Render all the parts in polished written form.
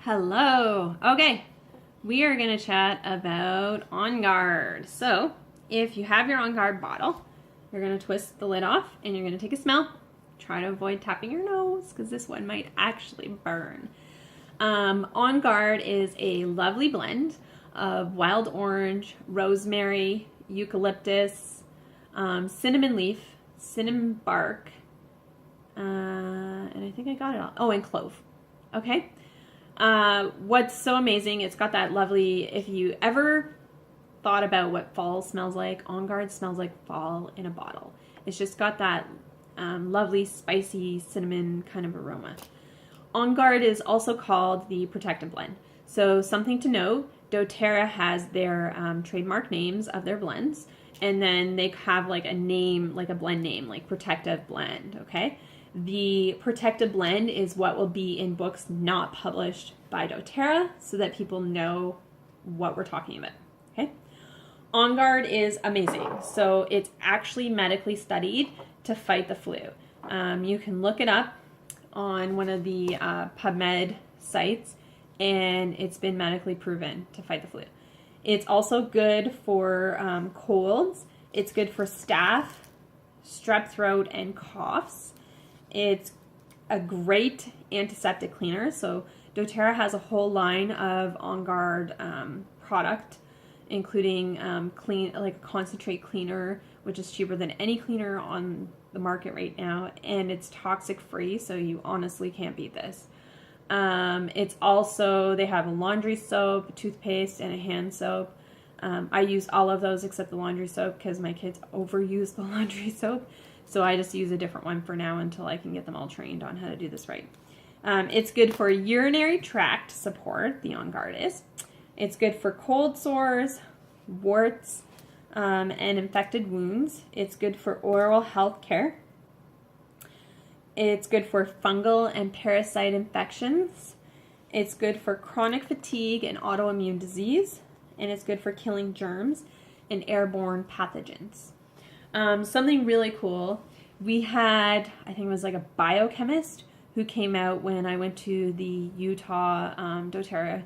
Hello. Okay, we are going to chat about OnGuard. So, if you have your OnGuard bottle, you're going to twist the lid off and you're going to take a smell. Try to avoid tapping your nose because this one might actually burn. OnGuard is a lovely blend of wild orange, rosemary, eucalyptus, cinnamon leaf, cinnamon bark, and I think I got it all. Oh, and clove. Okay. What's so amazing, it's got that lovely, if you ever thought about what fall smells like, OnGuard smells like fall in a bottle. It's just got that lovely, spicy cinnamon kind of aroma. OnGuard is also called the Protective Blend. So something to note, doTERRA has their trademark names of their blends, and then they have like a name, like a blend name, like Protective Blend, okay? The Protective Blend is what will be in books not published by doTERRA so that people know what we're talking about, okay? OnGuard is amazing. So it's actually medically studied to fight the flu. You can look it up on one of the PubMed sites, and it's been medically proven to fight the flu. It's also good for colds. It's good for staph, strep throat, and coughs. It's a great antiseptic cleaner. So doTERRA has a whole line of OnGuard product, including like a concentrate cleaner, which is cheaper than any cleaner on the market right now, and it's toxic free, so you honestly can't beat this. It's also, they have a laundry soap, a toothpaste, and a hand soap. I use all of those except the laundry soap because my kids overuse the laundry soap. So I just use a different one for now until I can get them all trained on how to do this right. It's good for urinary tract support, the OnGuard is. It's good for cold sores, warts, and infected wounds. It's good for oral health care. It's good for fungal and parasite infections. It's good for chronic fatigue and autoimmune disease. And it's good for killing germs and airborne pathogens. Something really cool, we had, I think it was like a biochemist who came out when I went to the Utah doTERRA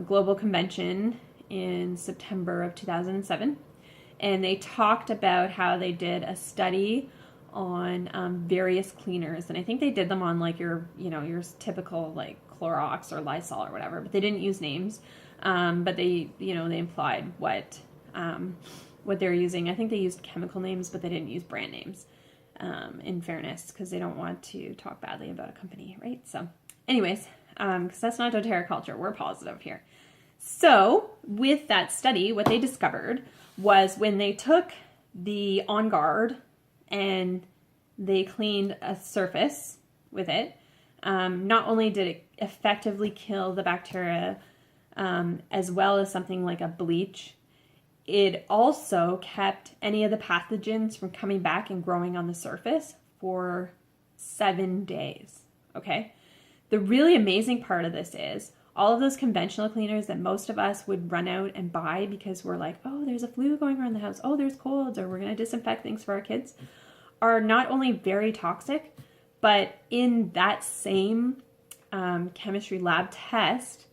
Global Convention in September of 2007. And they talked about how they did a study on various cleaners. And I think they did them on like your typical like Clorox or Lysol or whatever, but they didn't use names. But they implied what they're using. I think they used chemical names, but they didn't use brand names, in fairness, because they don't want to talk badly about a company, right? So anyways, because that's not doTERRA culture. We're positive here. So with that study, what they discovered was when they took the OnGuard and they cleaned a surface with it, not only did it effectively kill the bacteria, as well as something like a bleach, it also kept any of the pathogens from coming back and growing on the surface for 7 days, okay? The really amazing part of this is all of those conventional cleaners that most of us would run out and buy because we're like, oh, there's a flu going around the house, oh, there's colds, or we're going to disinfect things for our kids, are not only very toxic, but in that same chemistry lab test,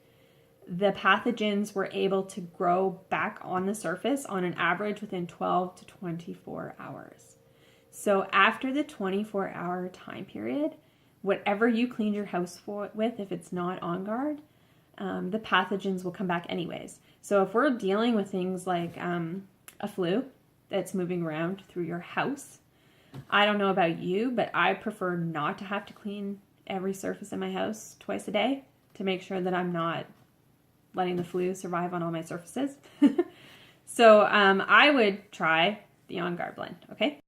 the pathogens were able to grow back on the surface on an average within 12 to 24 hours. So after the 24-hour time period, whatever you cleaned your house with, if it's not OnGuard, the pathogens will come back anyways. So if we're dealing with things like a flu that's moving around through your house, I don't know about you, but I prefer not to have to clean every surface in my house twice a day to make sure that I'm not letting the flu survive on all my surfaces. So I would try the OnGuard blend, okay?